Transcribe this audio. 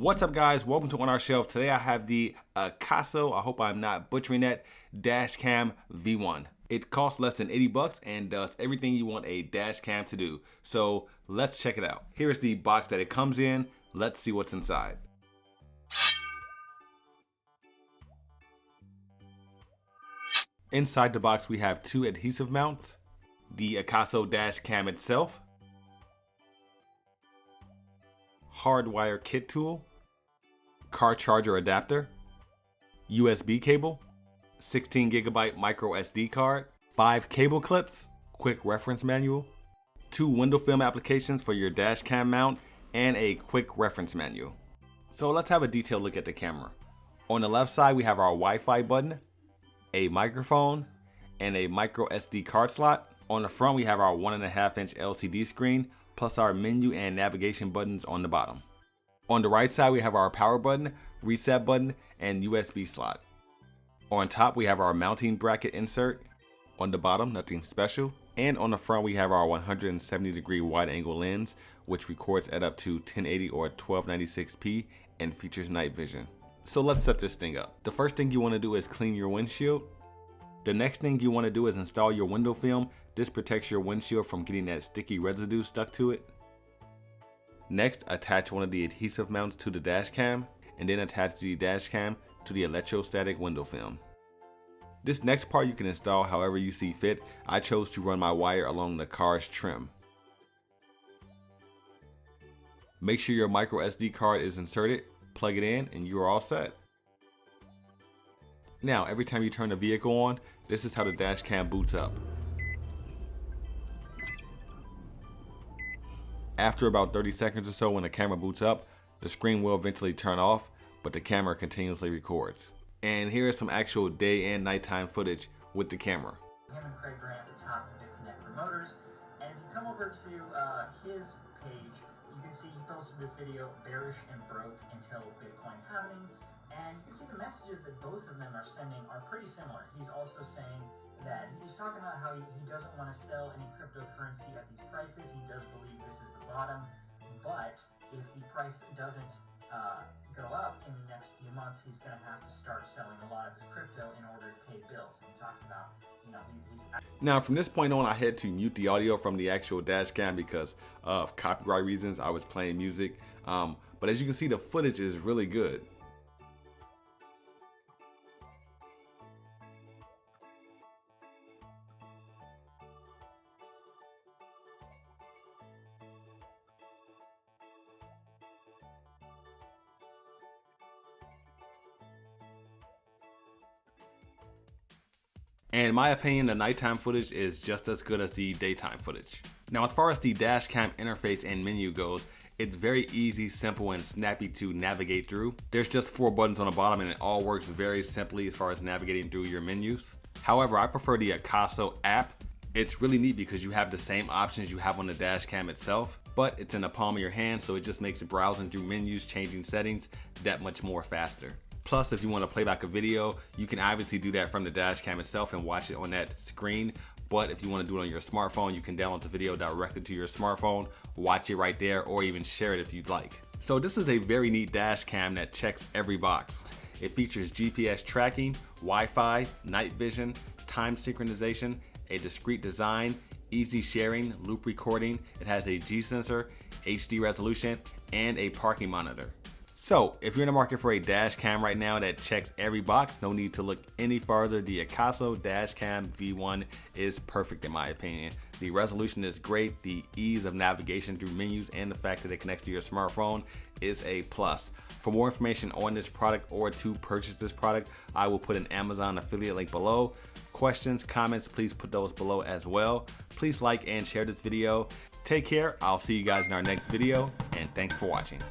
What's up, guys? Welcome to Onourshelf. Today I have the Akaso, I hope I'm not butchering that, dash cam V1. It costs less than 80 bucks and does everything you want a dash cam to do. So let's check it out. Here's the box that it comes in. Let's see what's inside. Inside the box we have two adhesive mounts, the Akaso dash cam itself, hardwire kit tool, car charger adapter, USB cable, 16 gigabyte micro SD card, 5 cable clips, quick reference manual, 2 window film applications for your dash cam mount, and a quick reference manual. So let's have a detailed look at the camera. On the left side we have our Wi-Fi button, a microphone, and a micro SD card slot. On the front we have our 1.5 inch LCD screen, plus our menu and navigation buttons on the bottom. On the right side we have our power button, reset button, and USB slot. On top we have our mounting bracket insert. On the bottom, nothing special. And on the front we have our 170-degree wide angle lens, which records at up to 1080 or 1296p and features night vision. So let's set this thing up. The first thing you want to do is clean your windshield. The next thing you want to do is install your window film. This protects your windshield from getting that sticky residue stuck to it. Next, attach one of the adhesive mounts to the dash cam, and then attach the dash cam to the electrostatic window film. This next part you can install however you see fit. I chose to run my wire along the car's trim. Make sure your micro SD card is inserted, plug it in, and you are all set. Now, every time you turn the vehicle on, this is how the dash cam boots up. After about 30 seconds or so, when the camera boots up, the screen will eventually turn off, but the camera continuously records. And here is some actual day and nighttime footage with the camera. Him and Craig are at the top of the Connect promoters, and if you come over to his page, you can see he posted this video, bearish and broke until Bitcoin halving, and you can see the messages that both of them are sending are pretty similar. He's also saying that he's talking about how he doesn't want to sell any cryptocurrency at these prices. He does believe this is the bottom, but if the price doesn't go up in the next few months, he's going to have to start selling a lot of his crypto in order to pay bills. And he talks about, Now from this point on, I had to mute the audio from the actual dash cam because of copyright reasons. I was playing music, but as you can see, the footage is really good. And in my opinion, the nighttime footage is just as good as the daytime footage. Now, as far as the dash cam interface and menu goes, it's very easy, simple, and snappy to navigate through. There's just 4 buttons on the bottom and it all works very simply as far as navigating through your menus. However, I prefer the Akaso app. It's really neat because you have the same options you have on the dash cam itself, but it's in the palm of your hand, so it just makes browsing through menus, changing settings, that much more faster. Plus, if you want to play back a video, you can obviously do that from the dash cam itself and watch it on that screen. But if you want to do it on your smartphone, you can download the video directly to your smartphone, watch it right there, or even share it if you'd like. So this is a very neat dash cam that checks every box. It features GPS tracking, Wi-Fi, night vision, time synchronization, a discrete design, easy sharing, loop recording. It has a G sensor, HD resolution, and a parking monitor. So, if you're in the market for a dash cam right now that checks every box, no need to look any farther. The Akaso dash cam V1 is perfect in my opinion. The resolution is great, the ease of navigation through menus, and the fact that it connects to your smartphone is a plus. For more information on this product or to purchase this product, I will put an Amazon affiliate link below. Questions, comments, please put those below as well. Please like and share this video. Take care, I'll see you guys in our next video, and thanks for watching.